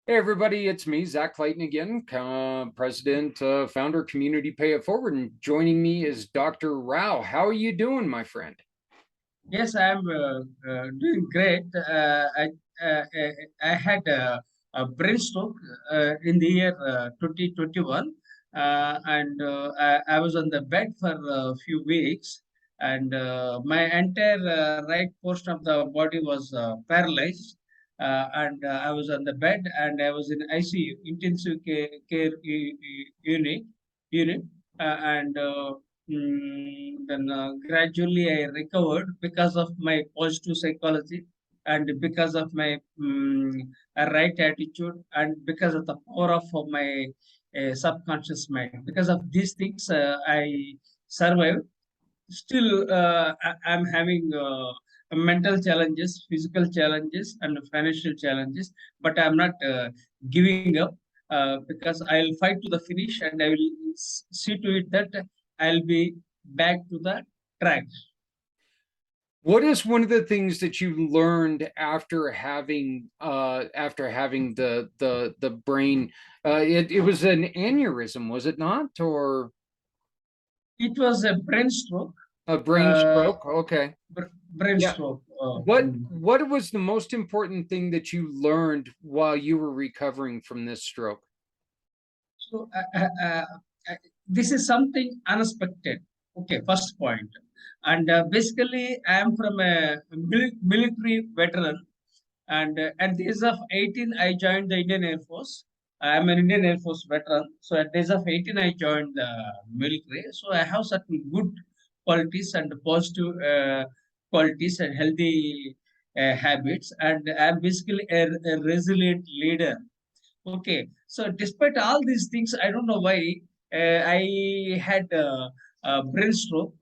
Hey everybody, it's me, Zak Clayton again, President, Founder, Community Pay It Forward, and joining me is Dr. Rao. How are you doing, my friend? Yes, I am doing great. I had a stroke in the year 2021, and I was on the bed for a few weeks, and my entire right portion of the body was paralyzed, and I was on the bed, and I was in ICU, intensive care unit, and then gradually I recovered because of my positive psychology and because of my right attitude and because of the power of my subconscious mind. Because of these things, I survived. Still, I'm having mental challenges, physical challenges, and financial challenges, but I'm not giving up because I'll fight to the finish and I will see to it that I'll be back to the track. What is one of the things that you learned after having the brain? It was an aneurysm, was it not, or It was a brain stroke. a brain Uh, stroke? Okay, Brain yeah. stroke. What was the most important thing that you learned while you were recovering from this stroke? So uh, this is something unexpected. Okay, first point. And basically, I am from a military veteran. And at the age of 18, I joined the Indian Air Force. I'm an Indian Air Force veteran. So at the age of 18, I joined the military. So I have certain good qualities and positive qualities and healthy habits. And I'm basically a resilient leader. Okay, so despite all these things, I don't know why I had a brain stroke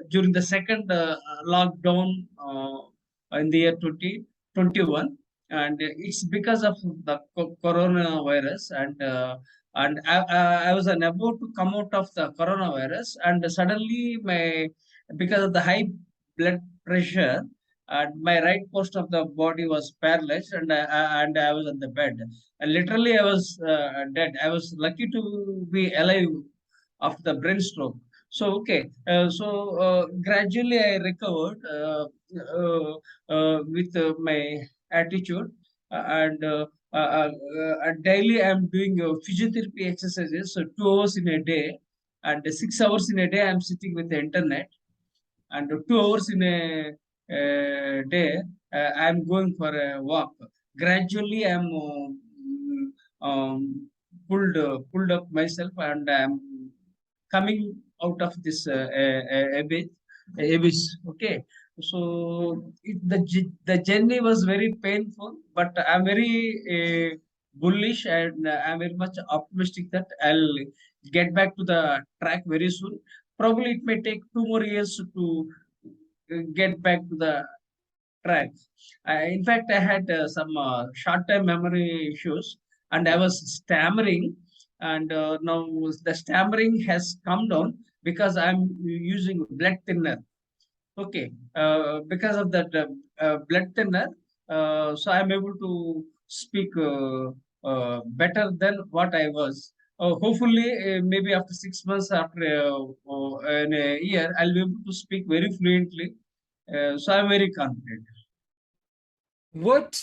during the second lockdown in the year 2021, and it's because of the coronavirus. And I was unable to come out of the coronavirus, and suddenly because of the high blood pressure, and my right post of the body was paralyzed, and I was on the bed. Literally, I was dead. I was lucky to be alive after the brain stroke. So, okay. So, gradually I recovered with my attitude. And daily I'm doing physiotherapy exercises, so 2 hours in a day. And 6 hours in a day, I'm sitting with the internet. And 2 hours in a day, I'm going for a walk. Gradually, I'm pulled up myself, and I'm coming out of this abyss. Okay, so the journey was very painful, but I'm very bullish, and I'm very much optimistic that I'll get back to the track very soon. Probably it may take 2 more years to get back to the track. In fact, I had some short-term memory issues, and I was stammering. And now the stammering has come down because I'm using blood thinner. Okay, because of that blood thinner, so I'm able to speak better than what I was. Hopefully, maybe after 6 months, after in a year, I'll be able to speak very fluently. So I'm very confident. What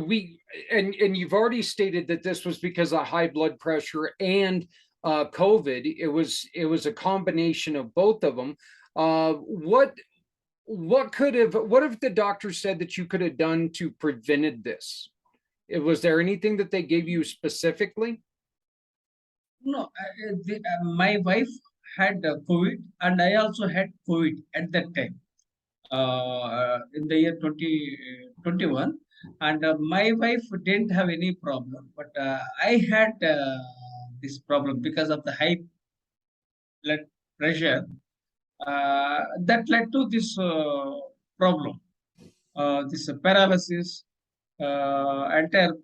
we and you've already stated that this was because of high blood pressure and COVID. It was a combination of both of them. What if the doctor said that you could have done to prevented this? Was there anything that they gave you specifically? No, my wife had COVID, and I also had COVID at that time, in the year 2021. And my wife didn't have any problem, but I had this problem because of the high blood pressure that led to this problem, this paralysis. Entire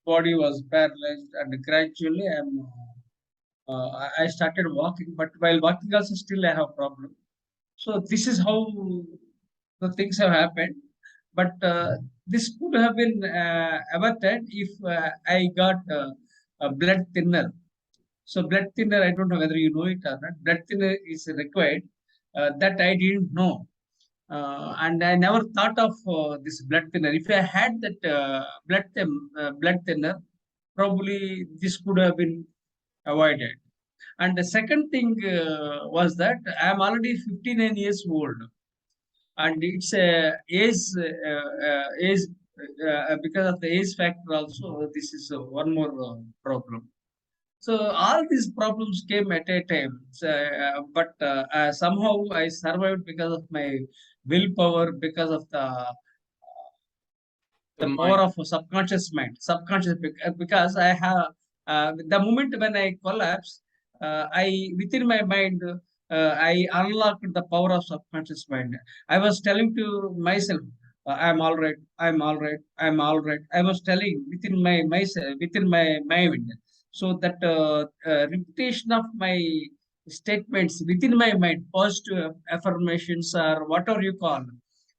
body was paralyzed, and gradually I started walking, but while walking also still I have problem. So this is how the things have happened. But this could have been averted if I got a blood thinner. So blood thinner, I don't know whether you know it or not. Blood thinner is required. That I didn't know. And I never thought of this blood thinner. If I had that blood thinner, probably this could have been avoided. And the second thing was that I am already 59 years old, and it's a age because of the age factor also. This is one more problem. So all these problems came at a time. So, but somehow I survived because of my willpower, because of The the power mind. of subconscious mind. Subconscious because I have the moment when I collapse, I within my mind I unlocked the power of subconscious mind. I was telling to myself, "I'm all right. I'm all right. I'm all right." I was telling within my myself within my mind. So that repetition of my statements within my mind, positive affirmations or whatever you call,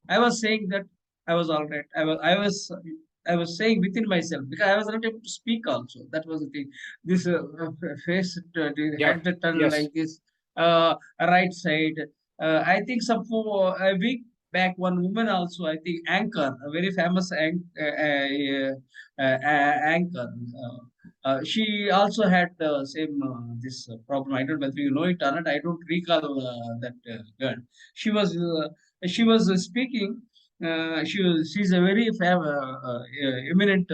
I was saying that I was all right. I was saying within myself because I was not able to speak also. That was the thing. This face Yeah. had the turn Yes. like this, right side. I think some for a week back, one woman also, I think anchor, a very famous anchor. She also had the same this problem. I don't know whether you know it or not. I don't recall that girl. She was speaking. She's a very eminent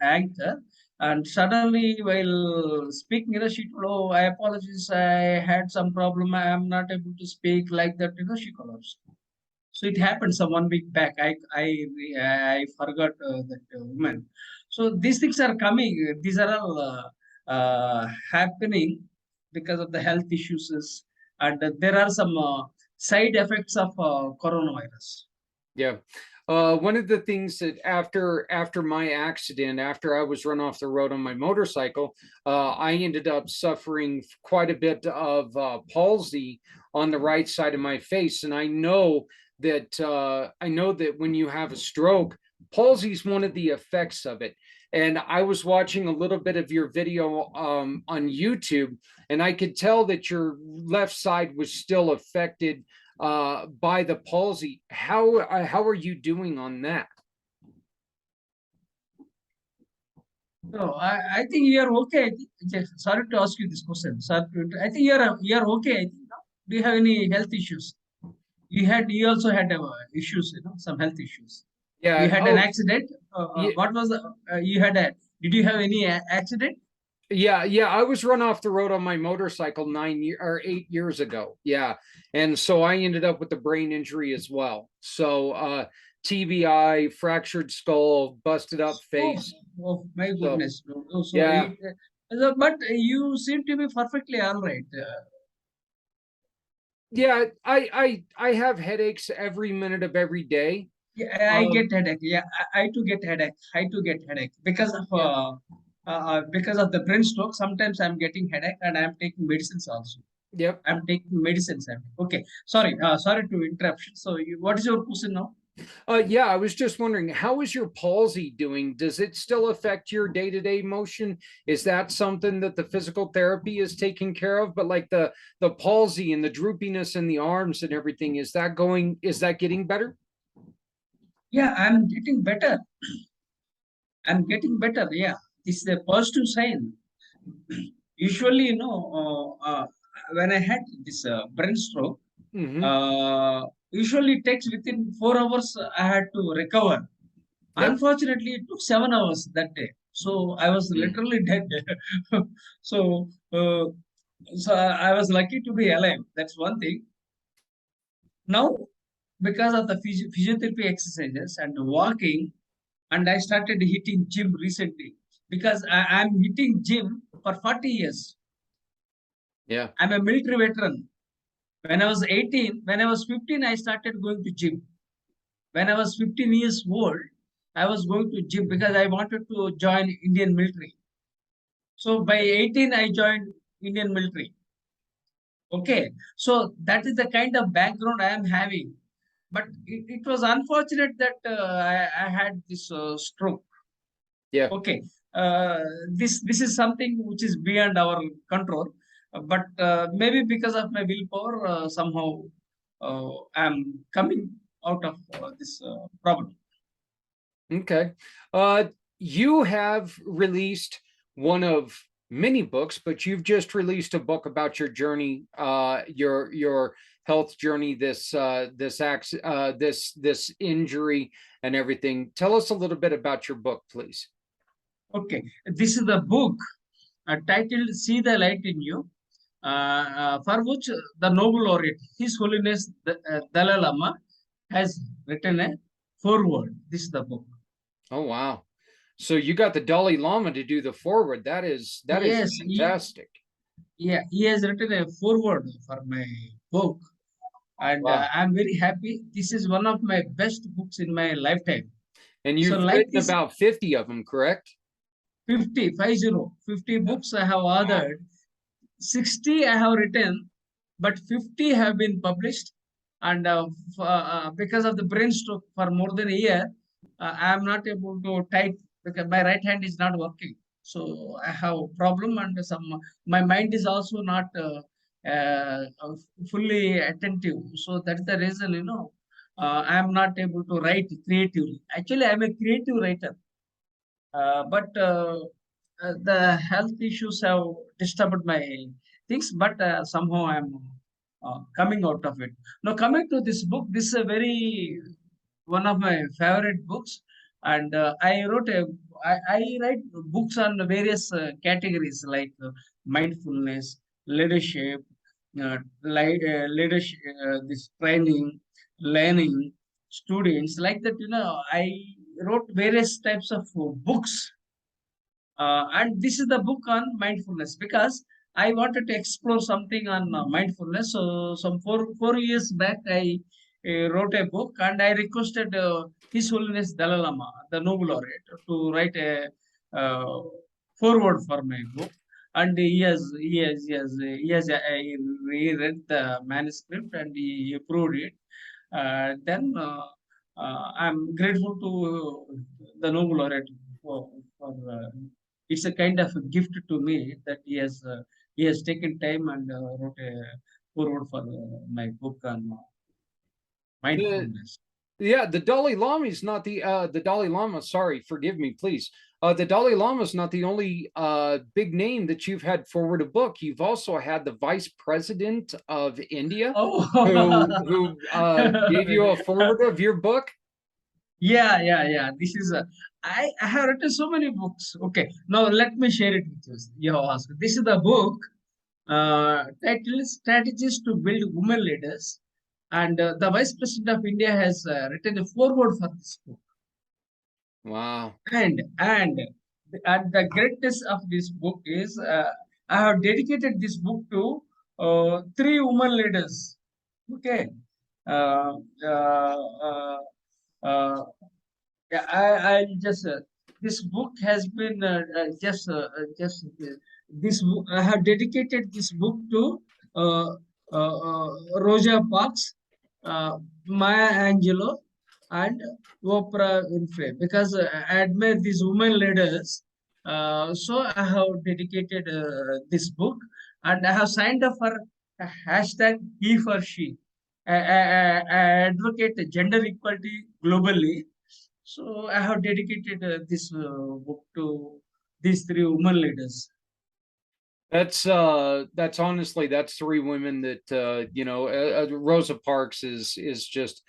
anchor, and suddenly while speaking, she told, "Oh, I apologize. I had some problem. I am not able to speak like that." She collapsed. So it happened some 1 week back. I forgot that woman. So these things are coming. These are all happening because of the health issues, and there are some side effects of coronavirus. Yeah. One of the things that after my accident, after I was run off the road on my motorcycle, I ended up suffering quite a bit of palsy on the right side of my face, and I know that when you have a stroke, palsy is one of the effects of it. And I was watching a little bit of your video on YouTube, and I could tell that your left side was still affected by the palsy. How are you doing on that? No, I think you are okay. I think, sorry to ask you this question. Sorry to, I think you are okay. I think, no? Do you have any health issues? You also had issues, some health issues. You Yeah. had an Oh, accident. yeah. What was the you had a? Did you have any accident? Yeah. I was run off the road on my motorcycle 9 year or 8 years ago. Yeah, and so I ended up with a brain injury as well. So TBI, fractured skull, busted up Oh, face. oh my So goodness. Oh, so yeah, but you seem to be perfectly all right. yeah. I have headaches every minute of every day. Yeah, I get Um, headache. Yeah, I too get headache. I too get headache yeah, because of the brain stroke. Sometimes I'm getting headache and I'm taking medicines also. yep. I'm taking medicines. Okay. Sorry. Sorry to interrupt. So, what is your question now? Yeah, I was just wondering, how is your palsy doing? Does it still affect your day-to-day motion? Is that something that the physical therapy is taking care of? But like the palsy and the droopiness in the arms and everything, is that getting better? Yeah, I'm getting better. I'm getting better. Yeah, this is a positive sign. Usually, when I had this brain stroke, Mm-hmm. uh, usually it takes within 4 hours. I had to recover. Yep. Unfortunately, it took 7 hours that day. So I was literally dead. so, so I was lucky to be alive. That's one thing. Now, because of the physiotherapy exercises and walking, and I started hitting gym recently because I'm hitting gym for 40 years. Yeah. I'm a military veteran. When I was 18, when I was 15, I started going to gym. When I was 15 years old, I was going to gym because I wanted to join Indian military. So by 18, I joined Indian military. Okay. So that is the kind of background I am having. but it was unfortunate that I had this stroke. Yeah. Okay, this is something which is beyond our control, but maybe because of my willpower, somehow I'm coming out of this problem. Okay. You have released one of many books, but you've just released a book about your journey, your health journey, this injury and everything. Tell us a little bit about your book, please. Okay, this is the book titled "See the Light in You," for which the Nobel laureate, His Holiness Dalai Lama, has written a foreword. This is the book. Oh, wow. So you got the Dalai Lama to do the forward. That is Yes, fantastic. he has written a foreword for my book, and Wow. I'm very happy. This is one of my best books in my lifetime. And So, you've like written this, about 50 of them, correct? 50 books I have authored, 60 I have written, but 50 have been published. And because of the brain stroke for more than a year, I am not able to type because my right hand is not working. So I have a problem, and my mind is also not fully attentive. So that's the reason, I am not able to write creatively. Actually, I am a creative writer, but the health issues have disturbed my things, but somehow I'm coming out of it. Now, coming to this book, this is a very one of my favorite books, and I write books on various categories like mindfulness, leadership, leadership, this training, learning, students like that. I wrote various types of books, and this is the book on mindfulness because I wanted to explore something on mindfulness. So, some 4 years back, I wrote a book, and I requested His Holiness Dalai Lama, the Nobel laureate, to write a uh, foreword for my book. And he read the manuscript and he approved it. Then I'm grateful to the Nobel laureate for it's a kind of a gift to me that he has taken time and wrote a foreword for my book on The mindfulness. Yeah, the Dalai Lama is not the Dalai Lama. Sorry, forgive me, please. The Dalai Lama is not the only big name that you've had forward a book. You've also had the Vice President of India, Oh, who gave you a forward of your book. yeah. This is I have written so many books. Okay, now let me share it with you. You have asked. This is the book titled "Strategies to Build Women Leaders," and the Vice President of India has written a foreword for this book. Wow. And the greatness of this book is I have dedicated this book to three women leaders. Okay. Uh, uh, uh, uh, yeah, I just this book has been just this book, I have dedicated this book to uh, Rosa Parks, Maya Angelou, and Oprah Winfrey because I admire these women leaders. So I have dedicated this book, and I have signed up for a hashtag he for she. I advocate gender equality globally, so I have dedicated this book to these three women leaders. That's honestly that's three women that Rosa Parks is just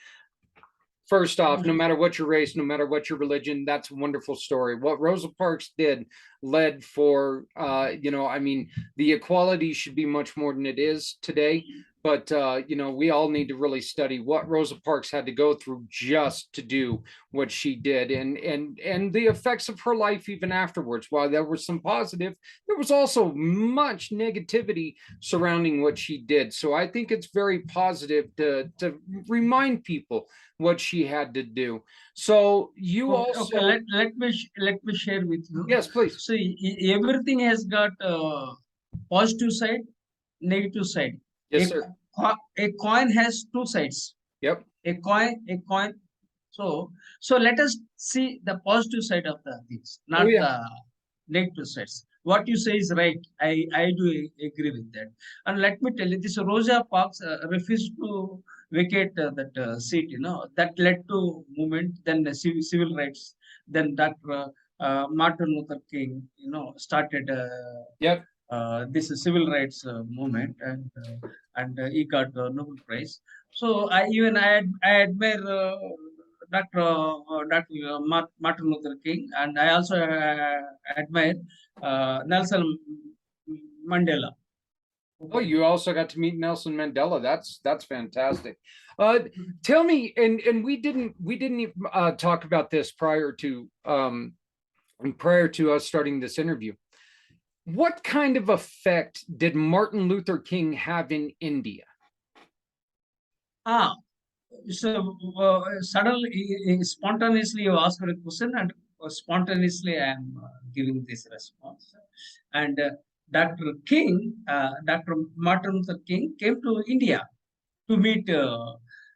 first off, no matter what your race, no matter what your religion, that's a wonderful story. What Rosa Parks did led for, I mean, the equality should be much more than it is today. But, we all need to really study what Rosa Parks had to go through just to do what she did, and the effects of her life even afterwards. While there was some positive, there was also much negativity surrounding what she did. So I think it's very positive to remind people what she had to do. So you Okay. also, Let me share with you. yes, please. So everything has got positive side, negative side. Yes, A, sir. a coin has two sides. Yep. A coin. So let us see the positive side of the things, Oh not yeah. the negative sides. What you say is right. I do agree with that. And let me tell you, this Rosa Parks refused to vacate that seat. That led to movement. Then the civil rights. Then Dr. Martin Luther King, started. Yep. This civil rights movement, and he got Nobel Prize. So I admire Dr. Martin Luther King, and I also admire Nelson Mandela. Oh, Okay. you also got to meet Nelson Mandela. That's fantastic. Tell me, and we didn't even, talk about this prior to us starting this interview. What kind of effect did Martin Luther King have in India? Ah, so suddenly, spontaneously, you asked a question, and spontaneously, I am giving this response. And Dr. Martin Luther King came to India to meet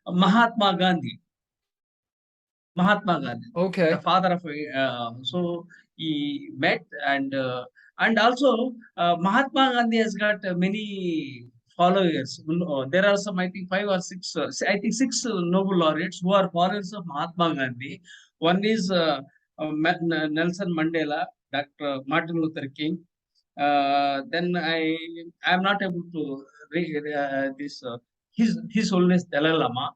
Mahatma Gandhi. Mahatma Gandhi, the Okay. father of. So he met, and also Mahatma Gandhi has got many followers. There are some, I think, five or six. I think six Nobel laureates who are followers of Mahatma Gandhi. One is Nelson Mandela, Dr. Martin Luther King. Then I am not able to read this His Holiness Dalai Lama,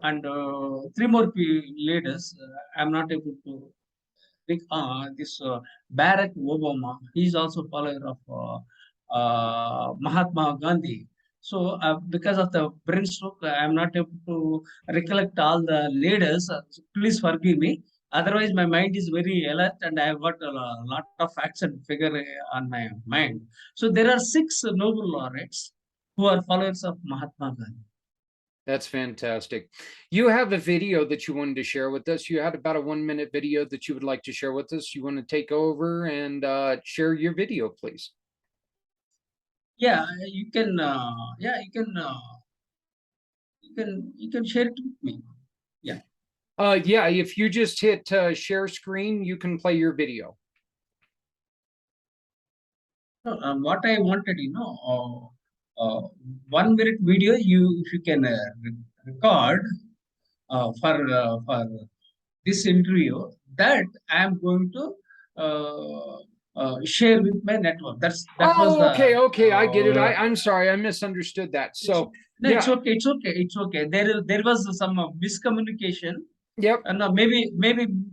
and three more leaders. I'm not able to think. This Barack Obama, he is also follower of Mahatma Gandhi. So because of the brain stroke, I'm not able to recollect all the leaders. So please forgive me. Otherwise, my mind is very alert, and I have got a lot of facts and figure on my mind. So there are six Nobel laureates who are followers of Mahatma Gandhi. That's fantastic. You have a video that you wanted to share with us. You had about a 1 minute video that you would like to share with us. You want to take over and share your video, please? Yeah, you can. Yeah, you can share it with me. Yeah. Yeah, if you just hit share screen, you can play your video. No, what I wanted, 1 minute video, if you can record for this interview, that I am going to share with my network. That was Oh, the. okay, I get it. I'm sorry, I misunderstood that. It's, So no, it's yeah, okay. It's okay. It's okay. There was some miscommunication. yep. No, maybe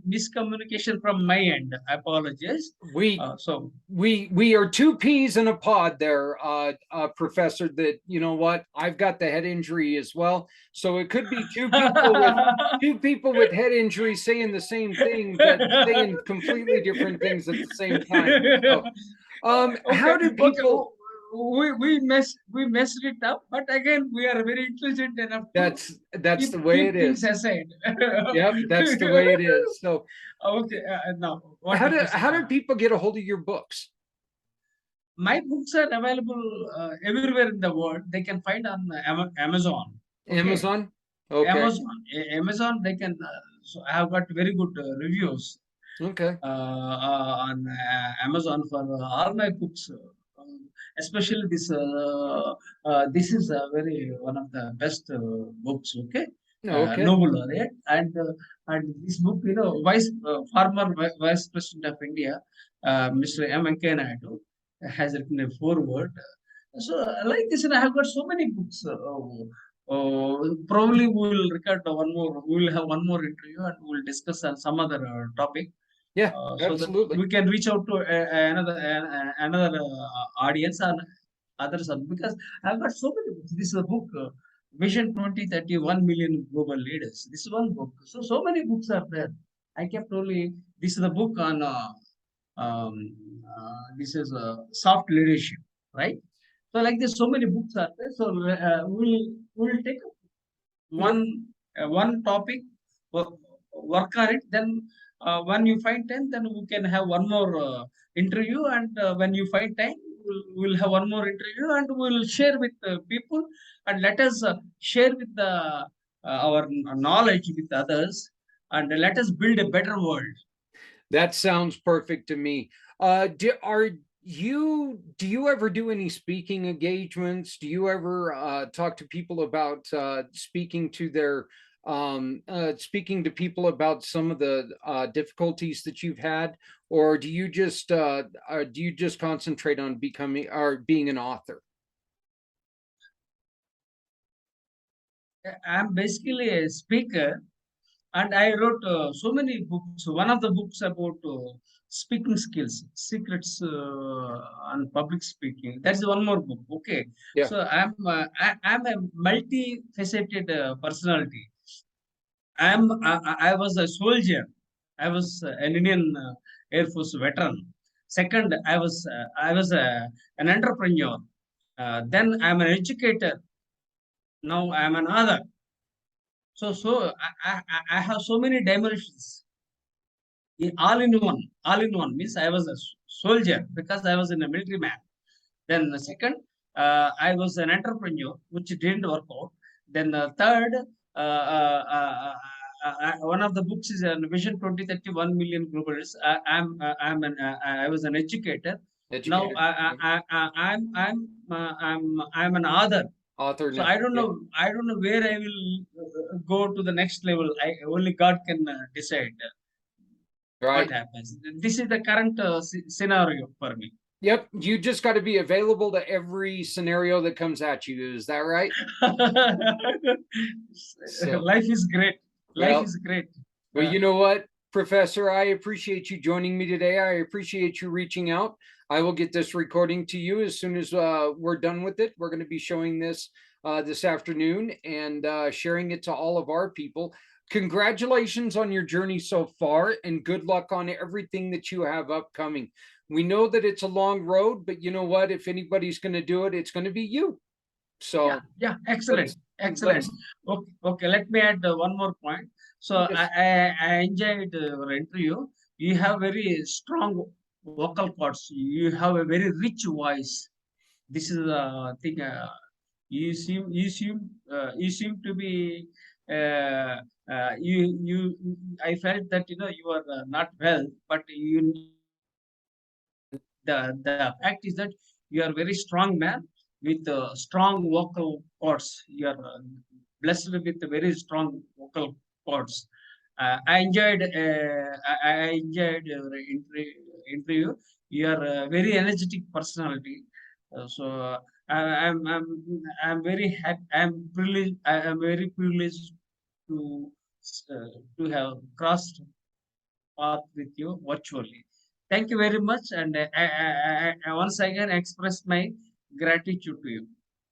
miscommunication from my end. I apologize. We So we are two peas in a pod there, Professor. That you know what? I've got the head injury as well, so it could be two people with head injury saying the same thing, but saying completely different things at the same time. So, Okay, how do okay. people? We messed it up, but again, we are very intelligent enough to That's keep the way it keep things is. aside. Yep, that's the way it is. So, Okay, now what how the do question? how do people get a hold of your books? My books are available everywhere in the world. They can find on Amazon. Okay, Amazon? Okay. Amazon. They can. So I have got very good reviews Okay. on Amazon for all my books. Especially this is a very one of the best books. Okay, Okay. Nobel laureate, and this book, former Vice President of India, Mr. M. Venkaiah Naidu, has written a foreword. So like this, and I have got so many books. Probably we will record one more. We will have one more interview, and we will discuss on some other topic, Yeah, so that absolutely. we can reach out to another audience and others. Because I've got so many books. This is a book, Vision 2030, 1 million global leaders. This is one book. So many books are there. I kept only. This is a book on. Um, this is soft leadership, right? So like this, so many books are there. So we'll take one one topic, work, work on it. Then when you find time, then we can have one more interview. And when you find time, we'll have one more interview, and we'll share with people. And let us share with the our knowledge with others, and let us build a better world. That sounds perfect to me. Do you ever do any speaking engagements? Do you ever talk to people about speaking to people about some of the difficulties that you've had, or do you just concentrate on becoming or being an author? I'm basically a speaker, and I wrote so many books. One of the books about speaking skills, secrets on public speaking. That's one more book. Okay, Yeah, so I'm a multifaceted personality. I was a soldier. I was an Indian Air Force veteran. Second, I was an entrepreneur. Then I'm an educator. Now I'm an author. I have so many dimensions. All in one. All in one means I was a soldier because I was in a military man. Then the second, I was an entrepreneur, which didn't work out. Then the third, one of the books is Vision 2030, 1 million globalists. I was an educator. Now educator, yeah. I'm an author. Author So now. Yeah, I don't know where I will go to the next level. Only God can decide what right. happens. This is the current scenario for me. Yep, you just got to be available to every scenario that comes at you. Is that right? So, Life is great. Life well, is great. well, Uh, you know what, Professor, I appreciate you joining me today. I appreciate you reaching out. I will get this recording to you as soon as we're done with it. We're going to be showing this this afternoon and sharing it to all of our people. Congratulations on your journey so far, and good luck on everything that you have upcoming. We know that it's a long road, but you know what? If anybody's going to do it, it's going to be you. yeah, So yeah, excellent, let's excellent. let's Okay, okay. Let me add one more point. So yes. I enjoyed your interview. You have very strong vocal cords. You have a very rich voice. This is the thing. You seem to be. Uh, you. I felt that you are not well, but the fact is that you are a very strong man with strong vocal cords. You are blessed with a very strong vocal cords. I enjoyed your interview. You are a very energetic personality. I'm very happy. I am very privileged to to have crossed path with you virtually. Thank you very much, and I once again express my gratitude to you.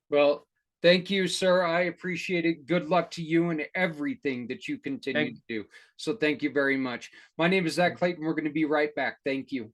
Well, thank you, sir. I appreciate it. Good luck to you and everything that you continue Thank, to do. So thank you very much. My name is Zak thank Clayton. We're going to be right back. Thank you.